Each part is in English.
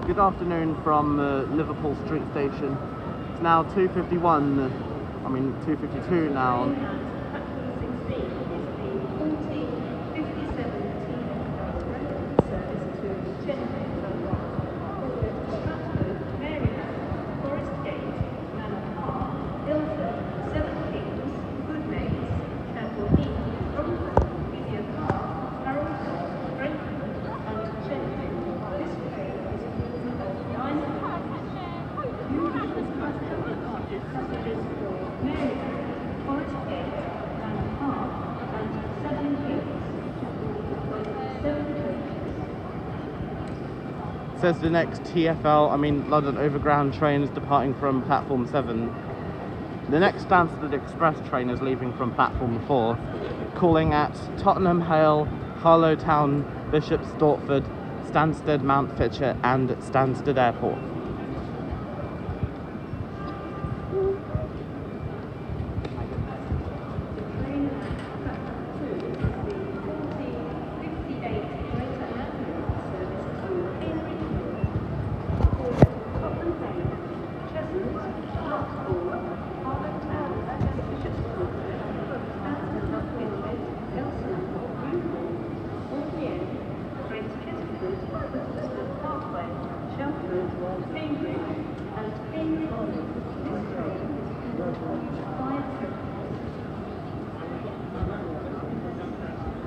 Good afternoon from Liverpool Street station. It's now 2:52 now. Says the next London Overground train is departing from platform 7. The next Stansted Express train is leaving from platform 4, calling at Tottenham Hale, Harlowtown, Bishop Stortford, Stansted Mount Fitchet and Stansted Airport.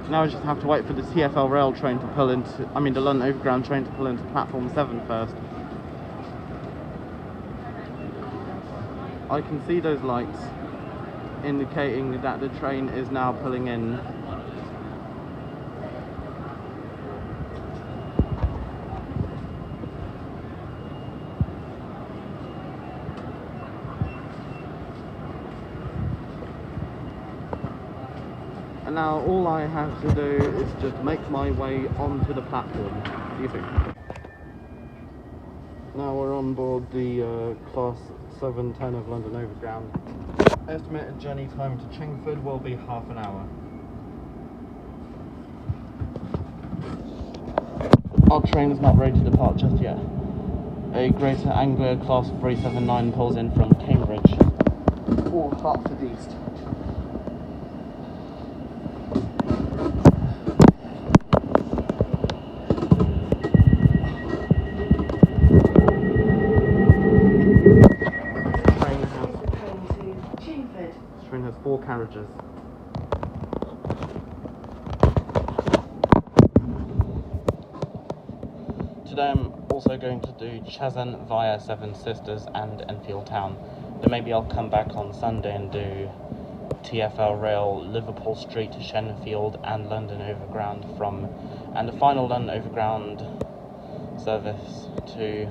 Now I just have to wait for the TfL rail train to pull into, the London Overground train to pull into platform 7 first. I can see those lights indicating that the train is now pulling in. And now all I have to do is just make my way onto the platform. What do you think? Now we're on board the class 710 of London Overground. Estimated journey time to Chingford will be half an hour. Our train is not ready to depart just yet. A Greater Anglia class 379 pulls in from Cambridge or Hertford East. This train has 4 carriages. Today I'm also going to do Cheshunt via Seven Sisters and Enfield Town. Then maybe I'll come back on Sunday and do TfL Rail, Liverpool Street to Shenfield and London Overground and the final London Overground service to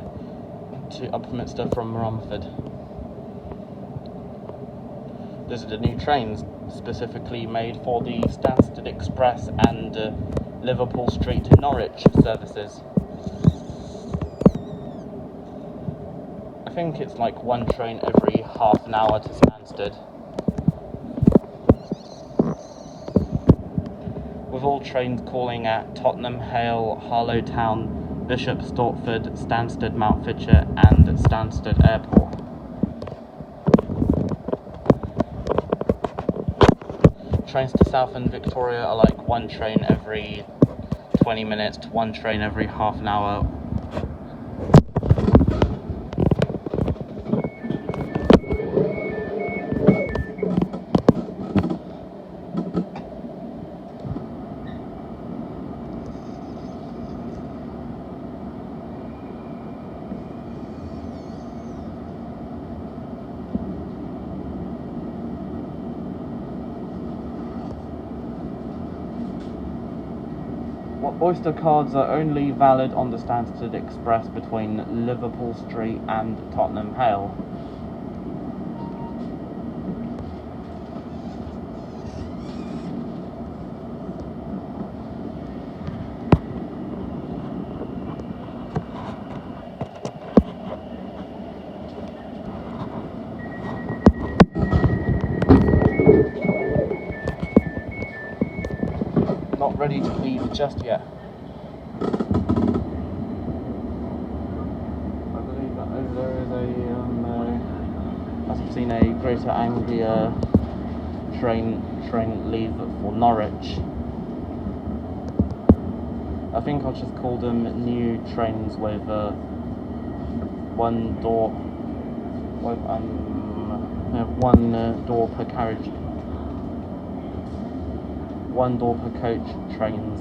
Upminster from Romford. These are the new trains specifically made for the Stansted Express and Liverpool Street to Norwich services. I think it's like one train every half an hour to Stansted. With all trains calling at Tottenham Hale, Harlowtown, Bishop Stortford, Stansted Mount Fitchet and Stansted Airport. Trains to South and Victoria are like one train every 20 minutes to one train every half an hour. Oyster cards are only valid on the Stansted Express between Liverpool Street and Tottenham Hale. Not ready to leave just yet. seen a Greater Anglia train leave for Norwich. I think I'll just call them new trains with one door per carriage, one door per coach trains.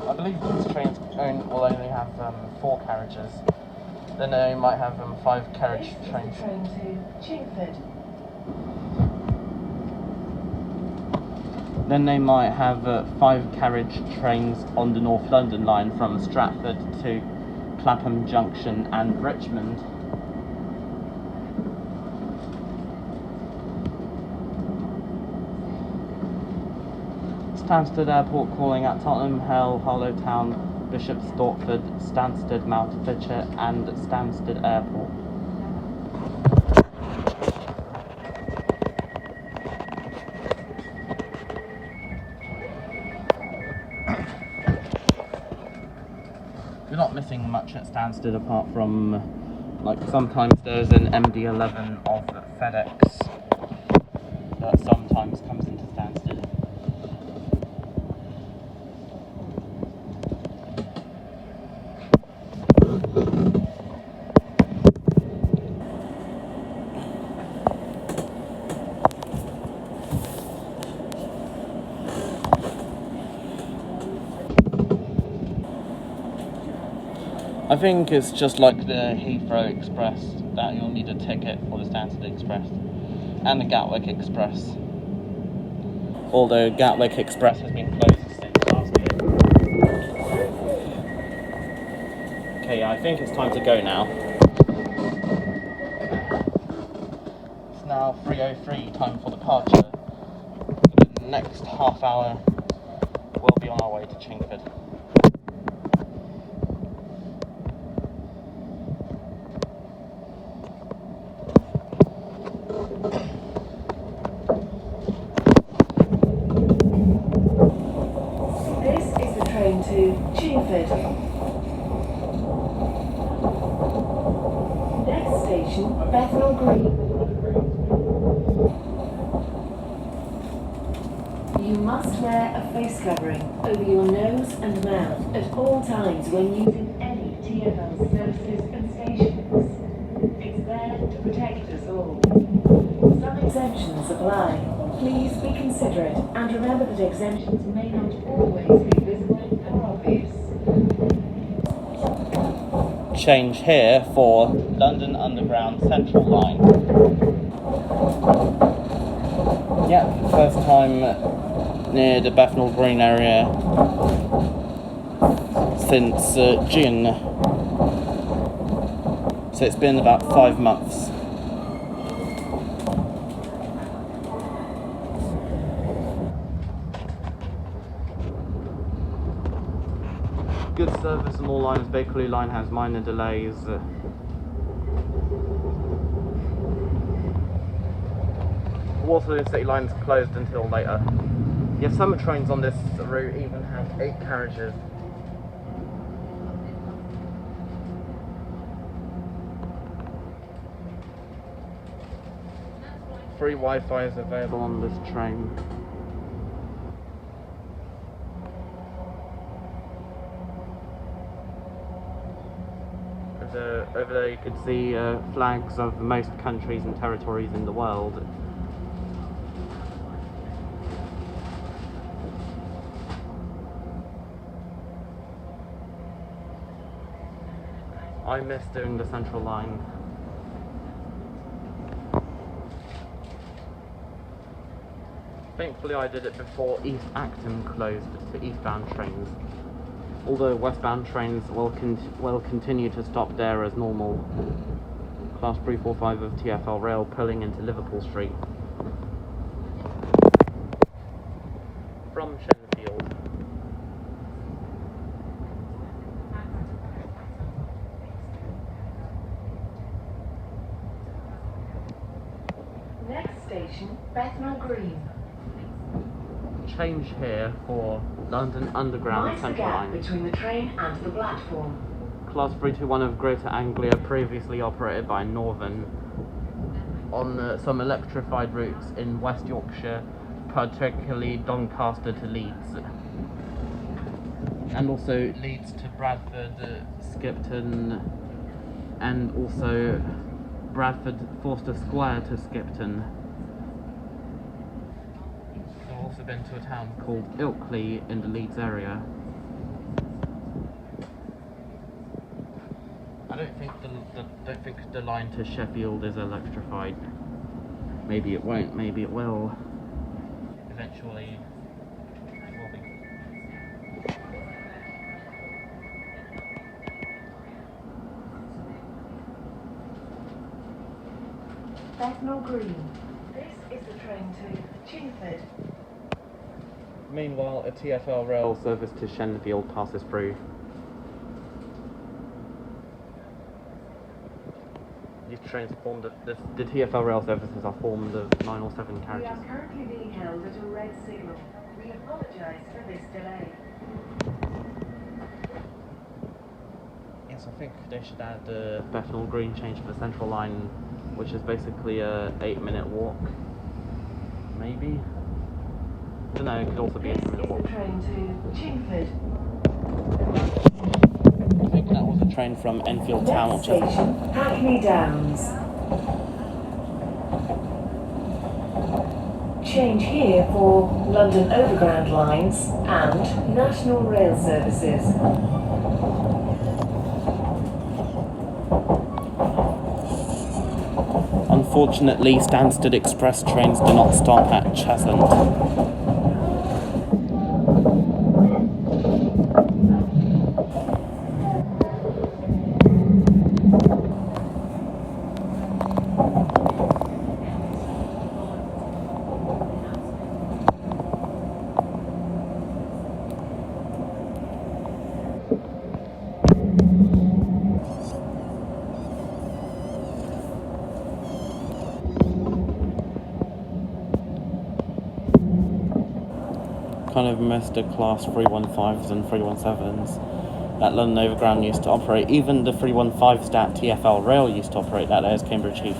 I believe these trains will only have 4 carriages. Then they might have 5 carriage trains. Train to Chingford. Then they might have 5 carriage trains on the North London line from Stratford to Clapham Junction and Richmond. Stansted Airport calling at Tottenham, Hell, Hollow Town, Bishop Stortford, Stansted, Mountvitcher and Stansted Airport. You're not missing much at Stansted apart from, like, sometimes there's an MD-11 of FedEx that sometimes comes into Stansted. I think it's just like the Heathrow Express that you'll need a ticket for the Stansted Express and the Gatwick Express. Although Gatwick Express has been closed since last year. Okay, I think it's time to go now. It's now 3:03, time for departure. In the next half hour, we'll be on our way to Chingford. To Chingford. Next station, Bethnal Green. You must wear a face covering over your nose and mouth at all times when using any TfL services and stations. It's there to protect us all. Some exemptions apply. Please be considerate and remember that exemptions may not always be visible or obvious. Change here for London Underground Central line. Yeah, first time near the Bethnal Green area since June. So it's been about 5 months. Good service on all lines. Bakerloo line has minor delays. Waterloo City line is closed until later. Yeah, some trains on this route even have 8 carriages. Free Wi-Fi is available on this train. Over there you could see flags of most countries and territories in the world. I miss doing the Central line. Thankfully I did it before East Acton closed to eastbound trains. Although westbound trains will continue to stop there as normal. Class 345 of TfL Rail pulling into Liverpool Street. From Enfield. station, Bethnal Green. Change here for London Underground Mind the Central gap line. between the train and the platform. Class 321 of Greater Anglia, previously operated by Northern, on some electrified routes in West Yorkshire, particularly Doncaster to Leeds, and also Leeds to Bradford, Skipton, and also Bradford Forster Square to Skipton. I've also been to a town called Ilkley in the Leeds area. I don't think the line to Sheffield is electrified. Maybe it won't, maybe it will. Eventually it will be. Bethnal Green. This is the train to Chingford. Meanwhile, a TfL rail service to Shenfield passes through. These trains formed the TfL rail services are formed of 9 or 7 We carriages. are currently being held at a red signal. We apologise for this delay. Yes, I think they should add the Bethnal Green change for the Central line, which is basically a 8-minute walk. Maybe? I don't know, it could also be This a 8-minute is walk. the train to Chingford. I think that was a train from Enfield Town, Next which is station, Hackney Downs. Change here for London Overground lines and National Rail services. Unfortunately, Stansted Express trains do not stop at Cheshunt. Kind of missed the class 315s and 317s that London Overground used to operate. Even the 315s that TfL Rail used to operate that as Cambridge Heath.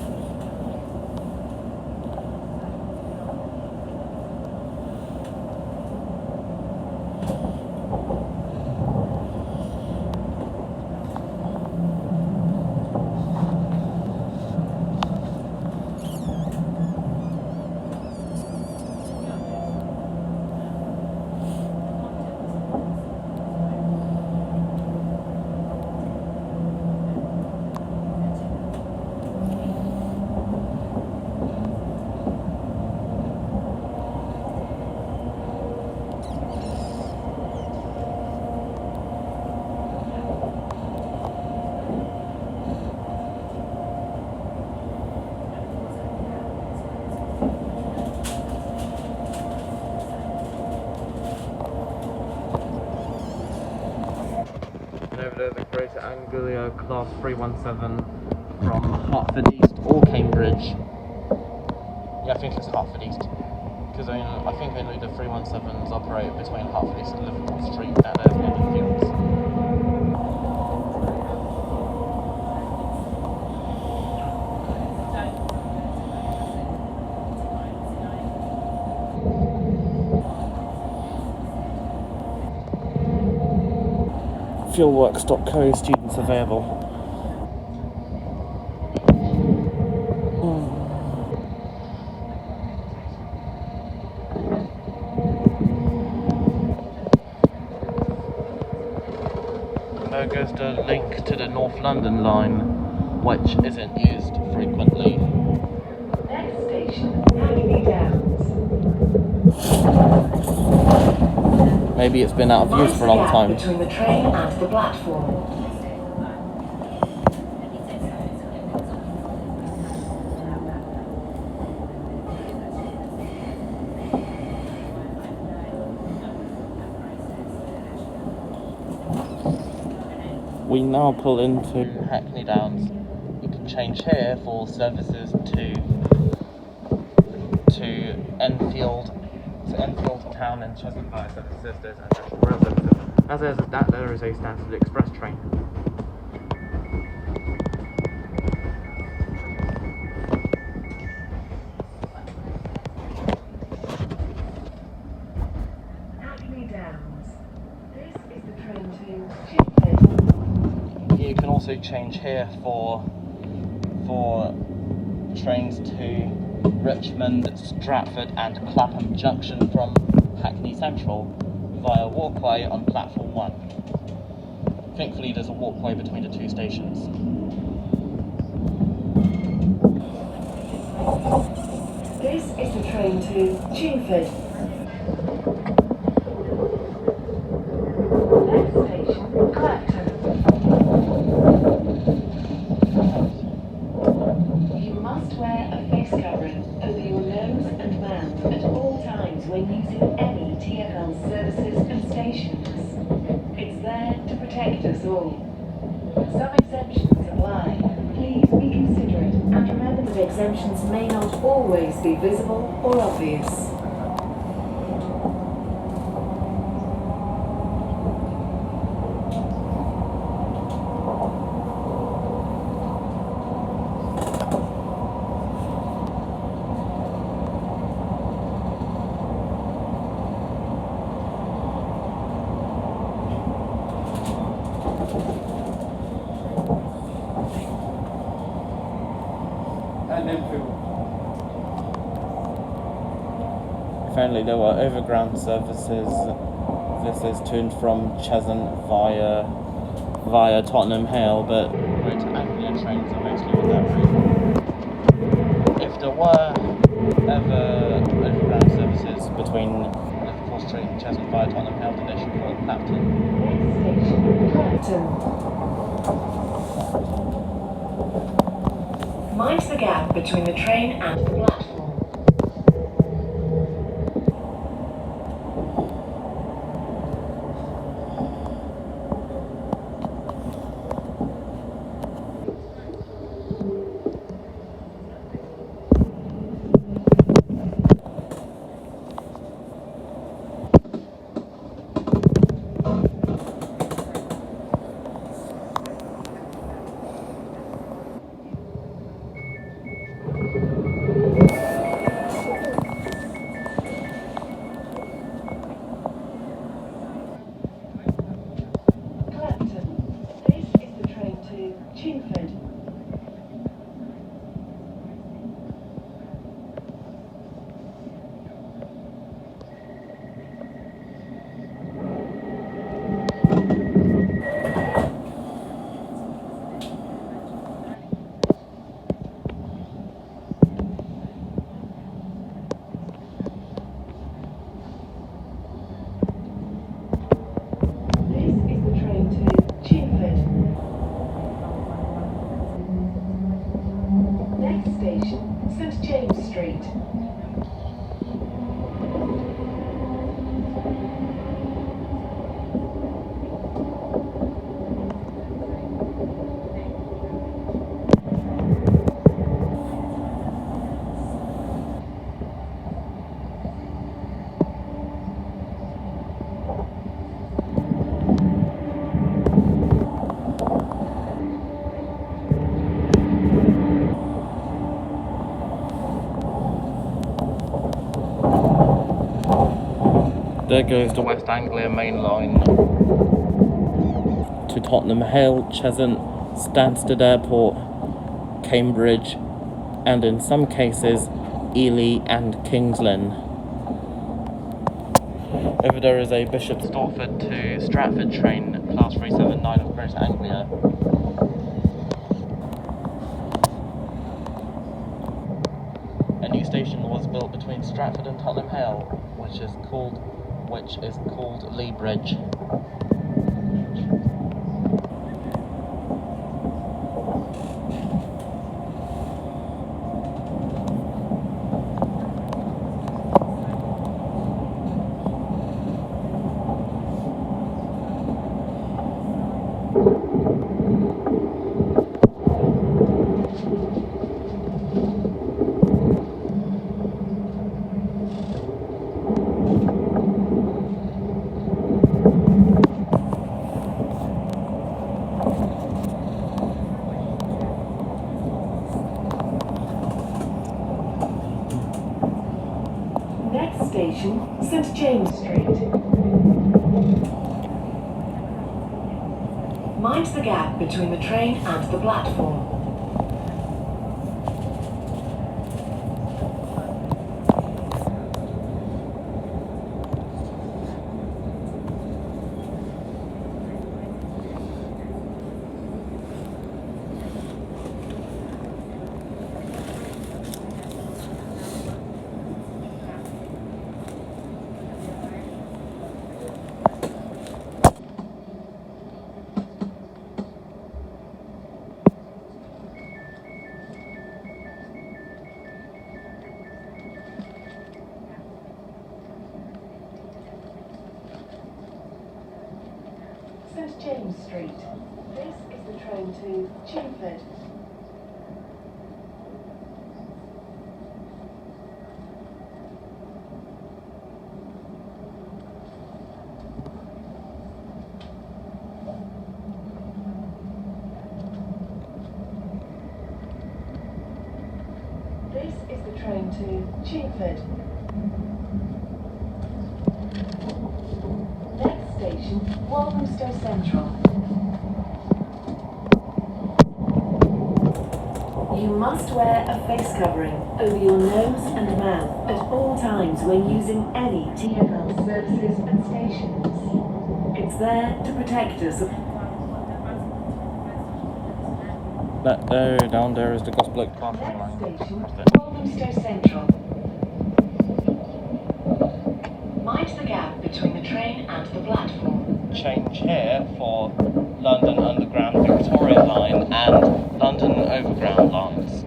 Over there, the Greater Anglia Class 317 from Hertford East or Cambridge. Yeah, I think it's Hertford East. Because I think only the 317s operate between Hertford East and Liverpool Street, that is near the fields. Fuelworks.co students available. There goes the link to the North London line, which isn't used frequently. Next station, Hackney Downs. Maybe it's been out of use for a long time. Between the train and the platform. We now pull into Hackney Downs. You can change here for services to Enfield Town and Cheshunt via Seven Sisters and National Rail Services. As there is a Stansted Express train. Hackney Downs. This is the train to Chingford. You can also change here for trains to Richmond, Stratford and Clapham Junction from Hackney Central via walkway on platform 1. Thankfully there's a walkway between the two stations. This is the train to Chingford. Next station, Clapton. You must wear a face covering over your nose and mouth at all times when using any TfL services and stations. It's there to protect us all. Some exemptions apply. Please be considerate and remember that exemptions may not always be visible or obvious. And Enfield. Apparently there were overground services to and from Cheshunt via Tottenham Hale, but Greater Anglia trains are mostly on that route. If there were ever overground services between Liverpool Street and Cheshunt via Tottenham Hale, then they should call it Clapton. Next station, Clapton. Mind the gap between the train and the platform. Chingford. This is the train to Chingford. Next station, St James Street. There goes the West Anglia main line to Tottenham Hale, Cheshunt, Stansted Airport, Cambridge, and in some cases, Ely and Kings Lynn. Over there is a Bishop Stortford to Stratford train, class 379 of Greater Anglia. A new station was built between Stratford and Tottenham Hale, which is called Lee Bridge. James Street. Mind the gap between the train and the platform. St James Street. This is the train to Chingford. This is the train to Chingford. Next station, Walthamstow Central. You must wear a face covering over your nose and mouth at all times when using any TfL services and stations. It's there to protect us. Down there is the Gospel Oak Clapham line. Next station, Walthamstow Central. Mind the gap between the train and the platform. Change here for London Underground Victoria line and London Overground lines.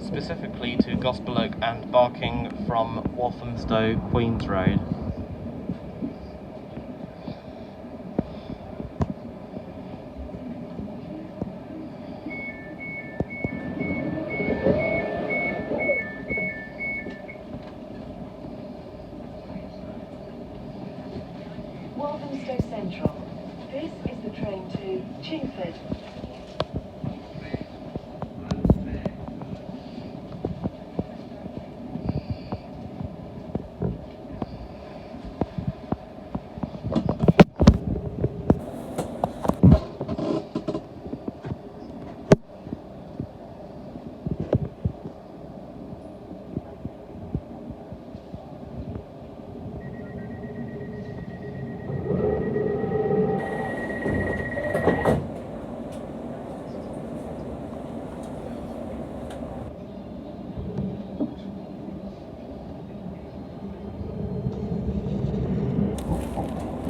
Specifically to Gospel Oak and Barking from Walthamstow Queens Road. Walthamstow Central. This is the train to Chingford.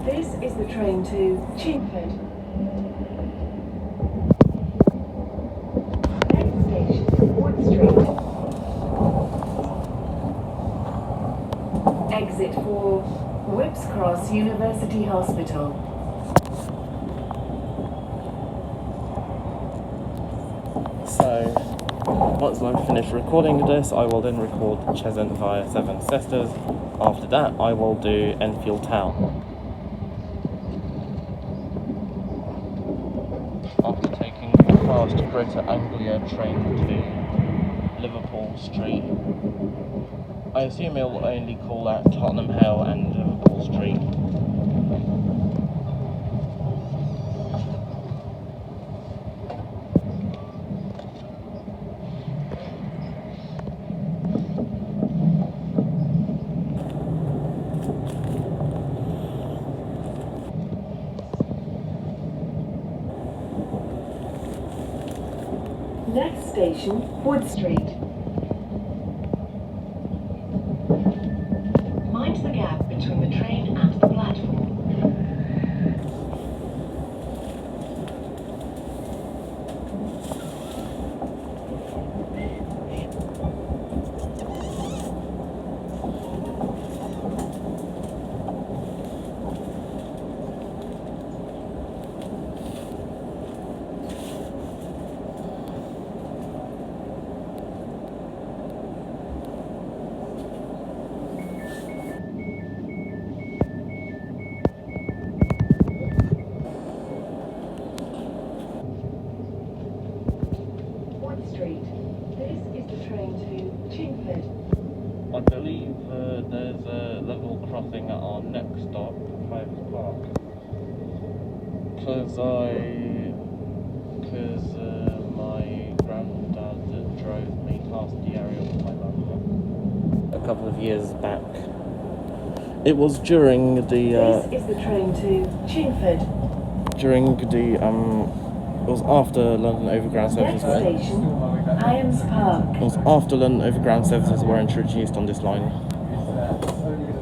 This is the train to Chingford. Next station, Wood Street. Exit for Whipps Cross University Hospital. So, once I finish recording this, I will then record Cheshunt via Seven Sisters. After that, I will do Enfield Town. After taking the fast Greater Anglia train to Liverpool Street, I assume it will only call at Tottenham Hill and Liverpool Street. Next station, Wood Street. Mind the gap between the train and the platform. Street. This is the train to Chingford. I believe there's a level crossing at our next stop, Hyde Park. Because my granddad drove me past the area with my mum a couple of years back. It was during the This is the train to Chingford. It was after London Overground Next Services station, Irons Park. It was after London Overground Services were introduced on this line.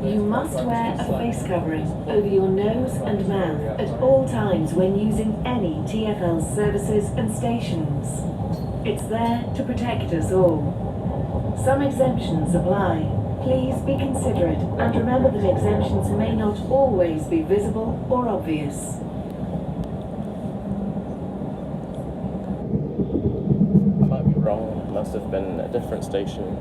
You must wear a face covering over your nose and mouth at all times when using any TfL services and stations. It's there to protect us all. Some exemptions apply. Please be considerate and remember that exemptions may not always be visible or obvious. I might be wrong, it must have been a different station.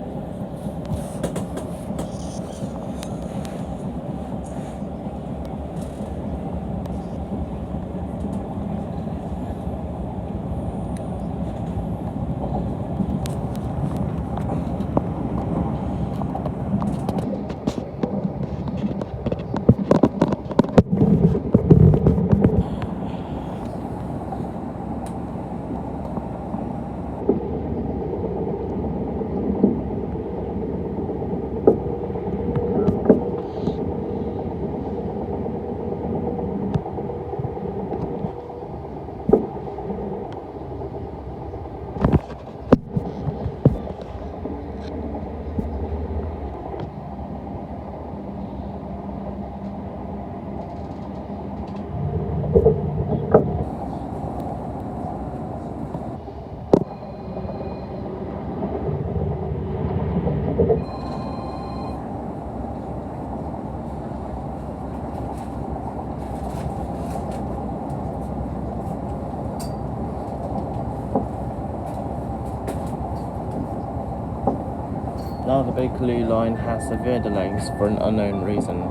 Now the Bakerloo line has severe delays for an unknown reason,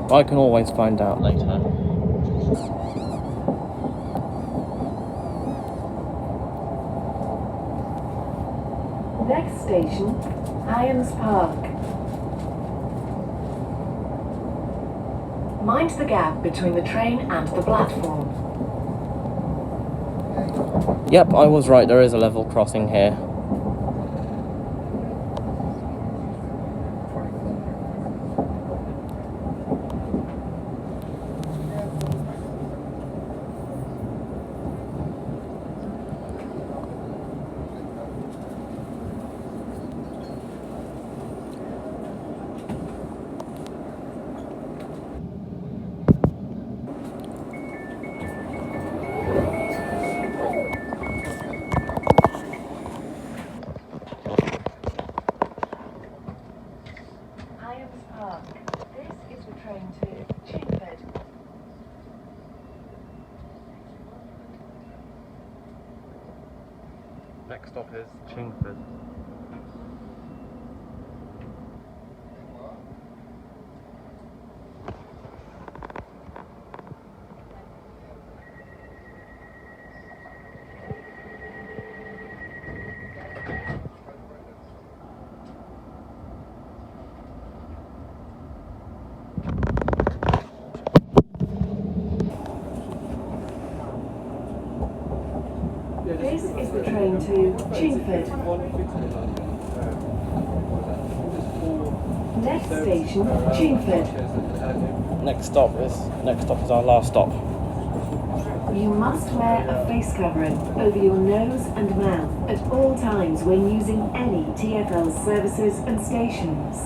but I can always find out later. Next station, Irons Park. Mind the gap between the train and the platform. Yep, I was right, there is a level crossing here. This is the train to Chingford. Next stop is Chingford. This is the train to Chingford. Next station, Chingford. Next stop is our last stop. You must wear a face covering over your nose and mouth at all times when using any TfL services and stations.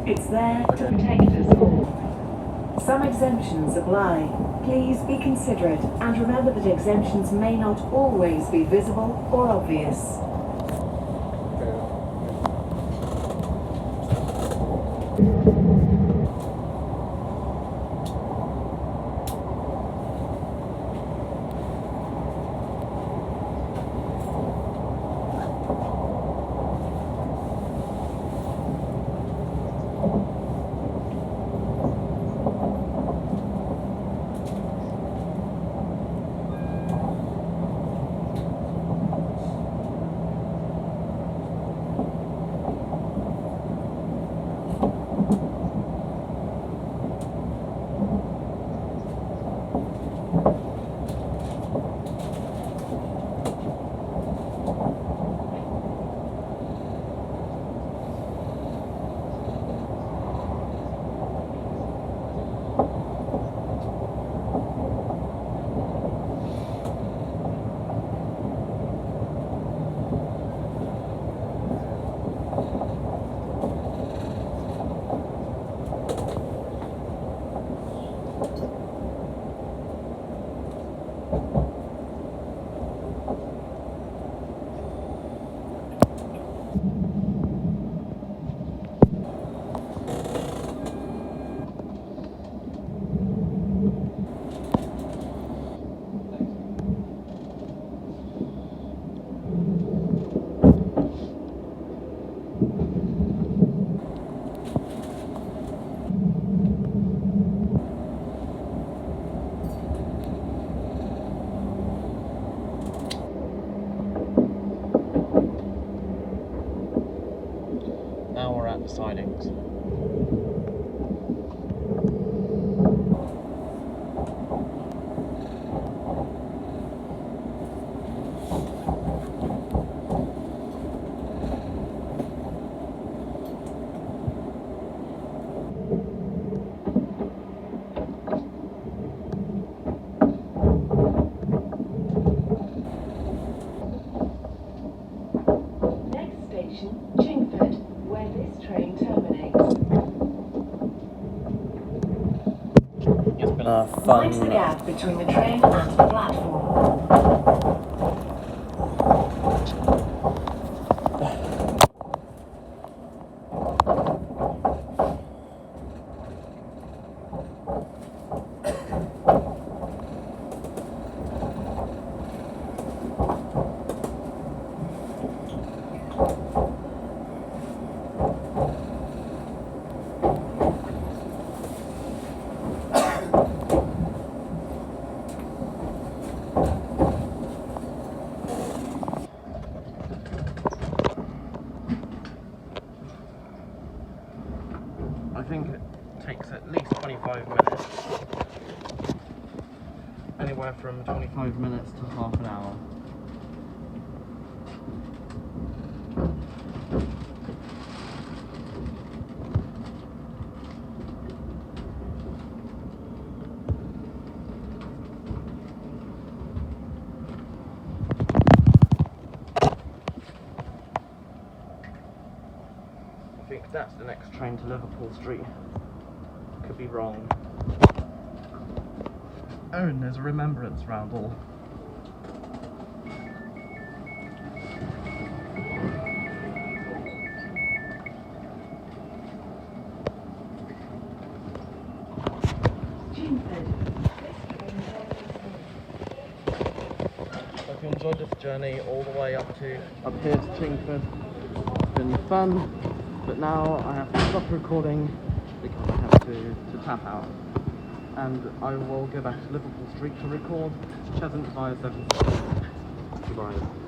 It's there to protect us all. Some exemptions apply. Please be considerate and remember that exemptions may not always be visible or obvious. the sidings. Chingford, where this train terminates. It's been a Mind the fun... gap between the train and the platform. I think it takes at least 25 minutes. Anywhere from 25 minutes to half an hour. I think that's the next train to Liverpool Street. Could be wrong. Oh, and there's a remembrance roundel. Hope you enjoyed this journey all the way up here to Chingford. It's been fun, but now I have to stop recording because I have to tap out. And I will go back to Liverpool Street to record Cheshunt via 7. Goodbye.